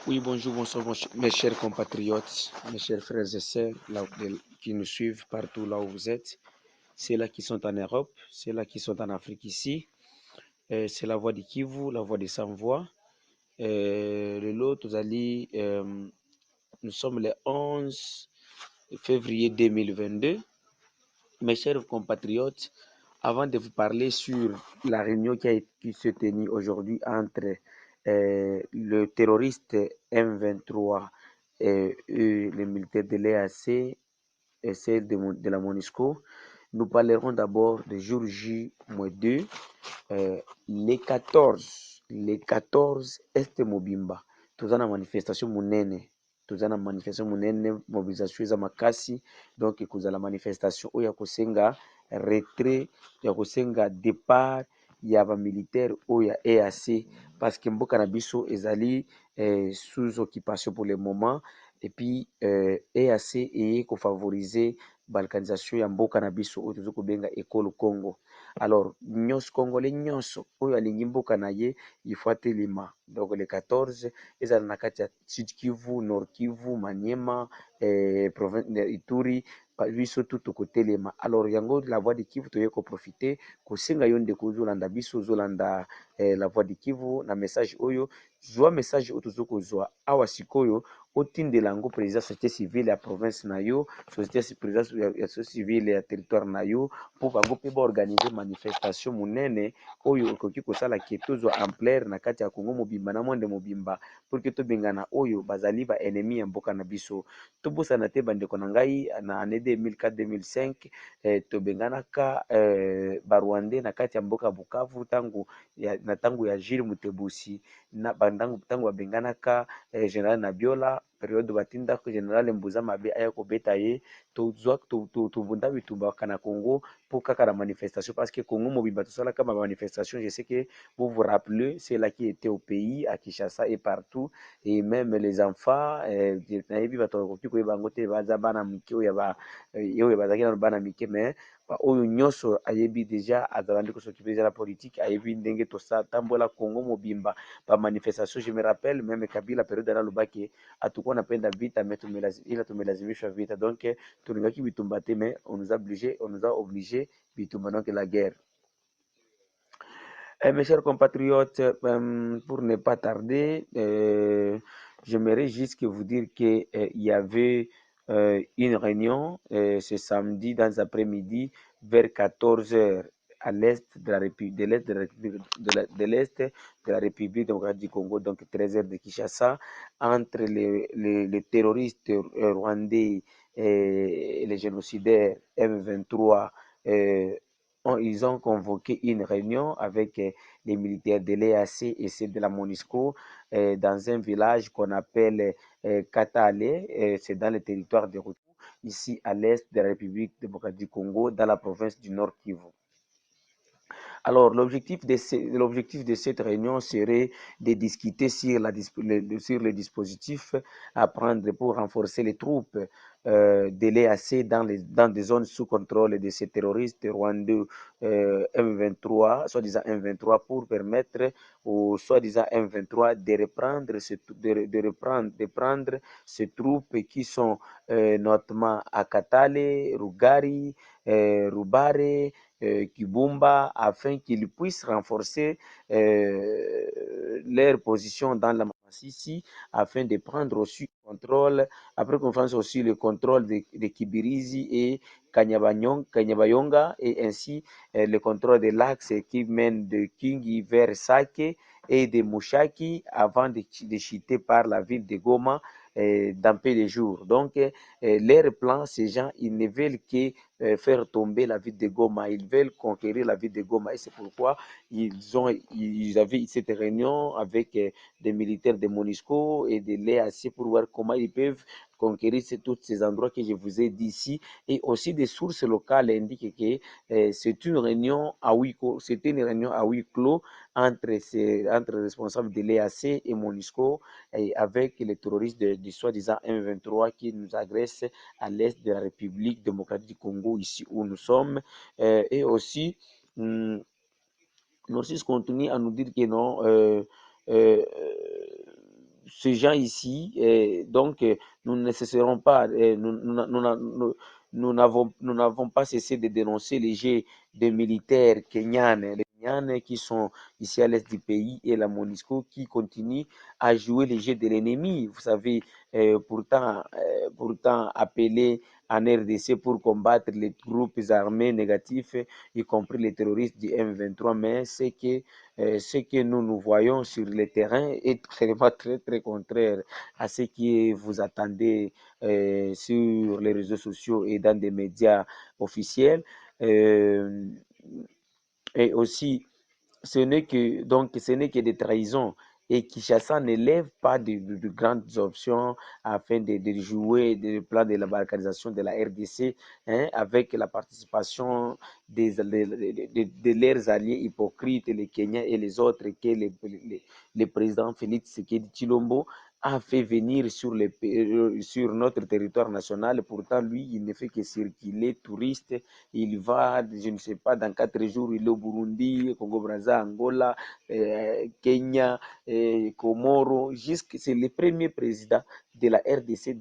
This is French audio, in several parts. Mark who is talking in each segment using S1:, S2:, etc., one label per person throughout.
S1: Oui, bonjour, bonsoir, mes chers compatriotes, mes chers frères et sœurs qui nous suivent partout là où vous êtes. Ceux-là qui sont en Europe, ceux-là qui sont en Afrique ici. C'est la voix de Kivu, la voix de Sans-Voix. Le lot, nous sommes le 11 février 2022. Mes chers compatriotes, avant de vous parler sur la réunion qui se tenue aujourd'hui entre le terroriste M23 et les militaires de l'EAC et celle de la MONUSCO, nous parlerons d'abord de jour J-2, les 14 Est Mobimba. Tuza na manifestation munene, mobilisation eza makasi, donc la manifestation oyo ya kosenga retrait, ya kosenga départ ya militaire oyo ya EAC, parce que mboka na biso ezali sous occupation pour le moment, et puis EAC eye kofavoriser balkanisation ya mboka na biso oyo tozo kobenga ekolo Congo. Alors nyonso congolais nyonso oyo alingi mboka na ye ifo atelema. Donc le 14 ezala na kati ya Sud Kivu, Nord Kivu, Maniema, province Ituri, biso tu tokotelema. Alors yango la voix de Kivu toye koprofite kosenga yo ndeko ozolanda biso, ozolanda la voix de Kivu na message oyo, zwa message oyo tozo kozwa awa sikoyo, otindela yango président société civile ya province na yo, président ya société civile ya territoire na yo, mpo bango mpe baorganize manifestation monene oyo ekoki kosala ke tozwa ampleur na kati ya Kongo mobimba na monde mobimba, pour ke tobengana oyo bazali ba ennemi ya mboka na biso. Tobosana te bandeko na ngai, na année 2004-2005 tobenganaka barwandais na kati ya mboka Bukavu na tango ya Jules Mutebusi, na tango babenganaka général Nabiola, période batindaka général Mbuza Mabe aya kobeta ye, tobunda bitumba na Congo pour kaka la manifestation, parce que Congo mobimba tosalaka ma manifestation. Je sais que vous vous rappelez, c'est là qui était au pays, à Kinshasa et partout, et même les enfants nayebi bato bakoki koyeba yango te baza bana mike oyo bazalaki na bana mike, mais oyo nyonso ayebi déjà azalandi kosokipe déjà la politique, ayebi ndenge tosatambola Congo mobimba ba manifestation. Je me rappelle même Kabila période analobaki atakuwa napenda vita, mais tumelazimishwa vita, donc tulingaki bitumba te, mais on nous a obligé bitumba, donc la guerre. Mes chers compatriotes, pour ne pas tarder, j'aimerais juste que vous dire qu'il y avait une réunion ce samedi dans l'après-midi vers 14 heures à l'est de la République, de l'est de la République démocratique du Congo, donc 13 heures de Kinshasa, entre les terroristes rwandais et les génocidaires M23. Ils ont convoqué une réunion avec les militaires de l'EAC et ceux de la MONUSCO dans un village qu'on appelle Katale, c'est dans le territoire de Ruchuru, ici à l'est de la République démocratique du Congo, dans la province du Nord Kivu. Alors, l'objectif de cette réunion serait de discuter sur le dispositif à prendre pour renforcer les troupes de l'EAC dans des zones sous contrôle de ces terroristes rwandais M23, soi-disant M23, pour permettre aux soi-disant M23 de prendre ces troupes qui sont notamment à Katale, Rugari, Rubare, Kibumba, afin qu'ils puissent renforcer leur position dans la Masisi, afin de prendre aussi contrôle, après qu'on fasse aussi le contrôle de Kibirizi et Kanyabayonga, et ainsi le contrôle de l'axe qui mène de Kingi vers Sake et de Mushaki, avant de chuter par la ville de Goma dans peu de jours. Donc, leur plan, ces gens, ils ne veulent que faire tomber la ville de Goma. Ils veulent conquérir la ville de Goma, et c'est pourquoi ils avaient cette réunion avec des militaires de MONUSCO et de l'EAC pour voir comment ils peuvent conquérir tous ces endroits que je vous ai dit ici. Et aussi des sources locales indiquent que c'était une réunion à huis clos entre les responsables de l'EAC et MONUSCO, et avec les terroristes du soi-disant M23 qui nous agressent à l'est de la République démocratique du Congo, ici où nous sommes. Et aussi, Narcisse continue à nous dire que non, ces gens ici, donc, nous ne cesserons pas, nous n'avons pas cessé de dénoncer les jets des militaires kenyanes, les Kenyans qui sont ici à l'est du pays et la MONUSCO qui continue à jouer les jeux de l'ennemi. Vous savez, pourtant appelé en RDC pour combattre les groupes armés négatifs, y compris les terroristes du M23, mais ce que nous voyons sur le terrain est vraiment très contraire à ce que vous attendez sur les réseaux sociaux et dans des médias officiels. Euh, et aussi, ce n'est que des trahisons. Et Kinshasa ne lève pas de grandes options afin de jouer le plan de la balkanisation de la RDC, hein, avec la participation de leurs alliés hypocrites, les Kenyans et les autres, que le président Félix Tshisekedi Chilombo a fait venir sur notre territoire national. Pourtant, lui, il ne fait que circuler touriste. Il va, je ne sais pas, dans 4 jours, il est au Burundi, Congo-Brazza, Angola, Kenya, Comoro. C'est le premier président de la RDC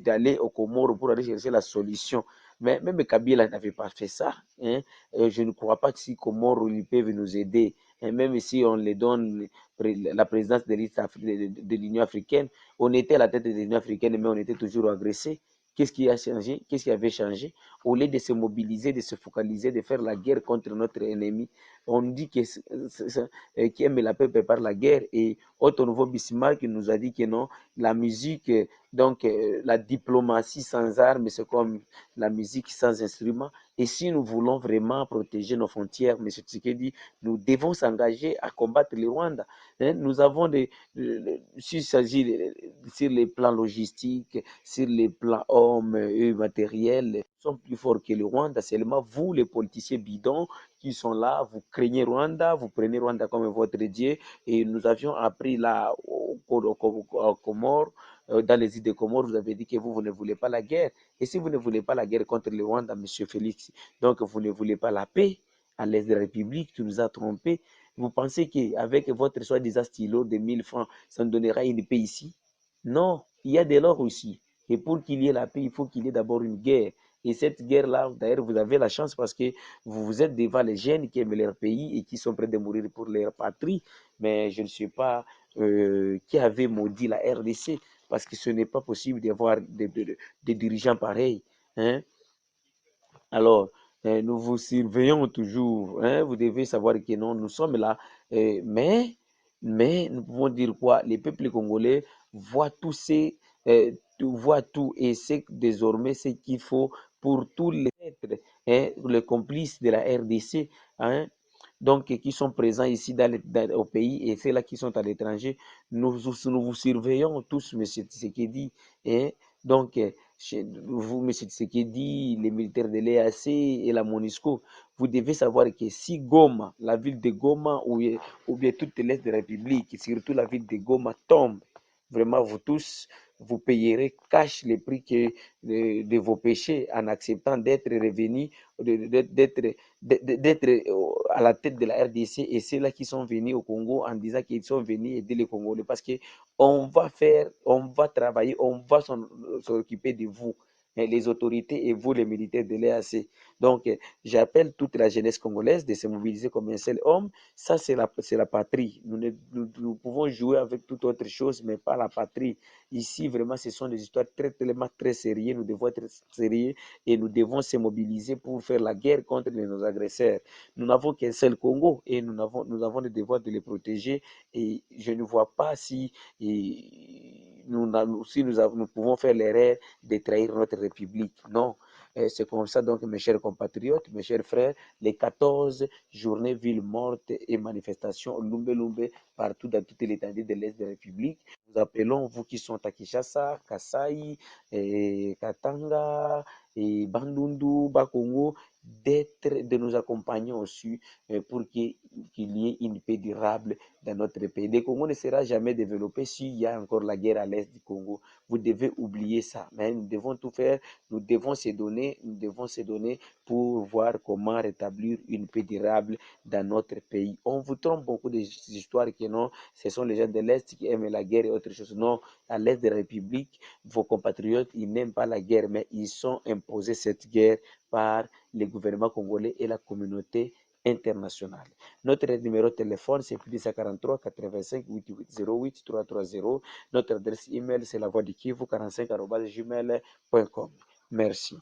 S1: d'aller au Comoro pour aller chercher la solution. Mais même Kabila n'avait pas fait ça. Hein. Je ne crois pas que si Comoro ils peuvent nous aider, hein, même si on les donne la présidence de l'Union africaine, on était à la tête de l'Union africaine, mais on était toujours agressé. Qu'est-ce qui a changé? Qu'est-ce qui avait changé? Au lieu de se mobiliser, de se focaliser, de faire la guerre contre notre ennemi, on dit qui aime la paix prépare la guerre. Et Otto Nouveau Bismarck nous a dit que non, la musique, donc la diplomatie sans armes, c'est comme la musique sans instrument. Et si nous voulons vraiment protéger nos frontières, M. Tshisekedi, nous devons s'engager à combattre le Rwanda. Hein, nous avons s'il s'agit sur les plans logistiques, sur les plans hommes et matériels, sont plus forts que le Rwanda. Seulement vous, les politiciens bidons qui sont là, vous craignez Rwanda, vous prenez Rwanda comme votre Dieu. Et nous avions appris là au Comores, dans les îles de Comores, vous avez dit que vous ne voulez pas la guerre. Et si vous ne voulez pas la guerre contre le Rwanda, M. Félix, donc vous ne voulez pas la paix à l'est de la République, tu nous as trompés. Vous pensez qu'avec votre soi-disant stylo de 1000 francs, ça nous donnera une paix ici? Non, il y a de l'or aussi. Et pour qu'il y ait la paix, il faut qu'il y ait d'abord une guerre. Et cette guerre-là, d'ailleurs, vous avez la chance parce que vous êtes devant les jeunes qui aiment leur pays et qui sont prêts de mourir pour leur patrie. Mais je ne sais pas qui avait maudit la RDC parce que ce n'est pas possible d'avoir des dirigeants pareils. Hein? Alors, nous vous surveillons toujours. Hein? Vous devez savoir que non, nous sommes là. Mais nous pouvons dire quoi? Les peuples congolais voient tout, voient tout et c'est désormais ce qu'il faut pour tous les êtres, hein, les complices de la RDC, hein, donc qui sont présents ici au pays et ceux-là qui sont à l'étranger. Nous vous surveillons tous, M. Tshisekedi. Hein, donc, vous, M. Tshisekedi, les militaires de l'EAC et la MONUSCO, vous devez savoir que si Goma, la ville de Goma, ou bien toute l'Est de la République, surtout la ville de Goma, tombe, vraiment, vous tous, vous payerez cash les prix de vos péchés en acceptant d'être revenus, d'être à la tête de la RDC et ceux-là qui sont venus au Congo en disant qu'ils sont venus aider les Congolais parce que on va travailler, on va s'occuper de vous, les autorités et vous, les militaires de l'EAC. Donc, j'appelle toute la jeunesse congolaise de se mobiliser comme un seul homme. Ça, c'est la patrie. Nous pouvons jouer avec toute autre chose, mais pas la patrie. Ici, vraiment, ce sont des histoires tellement très sérieuses. Nous devons être sérieux et nous devons se mobiliser pour faire la guerre contre nos agresseurs. Nous n'avons qu'un seul Congo et nous avons le devoir de les protéger. Et je ne vois pas si nous pouvons faire l'erreur de trahir notre République. Non. C'est comme ça, donc, mes chers compatriotes, mes chers frères, les 14 journées villes mortes et manifestations Lumbe Lumbe partout dans toute l'étendue de l'Est de la République. Nous appelons, vous qui sont à Kinshasa, Kasai, Katanga, et Bandundu, Bakongo, de nous accompagner aussi pour qu'il y ait une paix durable dans notre pays. Le Congo ne sera jamais développé s'il y a encore la guerre à l'est du Congo. Vous devez oublier ça. Mais nous devons tout faire, nous devons se donner pour voir comment rétablir une paix durable dans notre pays. On vous trompe beaucoup des histoires que non, ce sont les gens de l'Est qui aiment la guerre et autre chose. Non, à l'Est de la République, vos compatriotes, ils n'aiment pas la guerre, mais ils sont imposés cette guerre par le gouvernement congolais et la communauté internationale. Notre numéro de téléphone, c'est plus 43 85 88 08 330. Notre adresse email, c'est la voix du Kivu 45 gmail.com. Merci.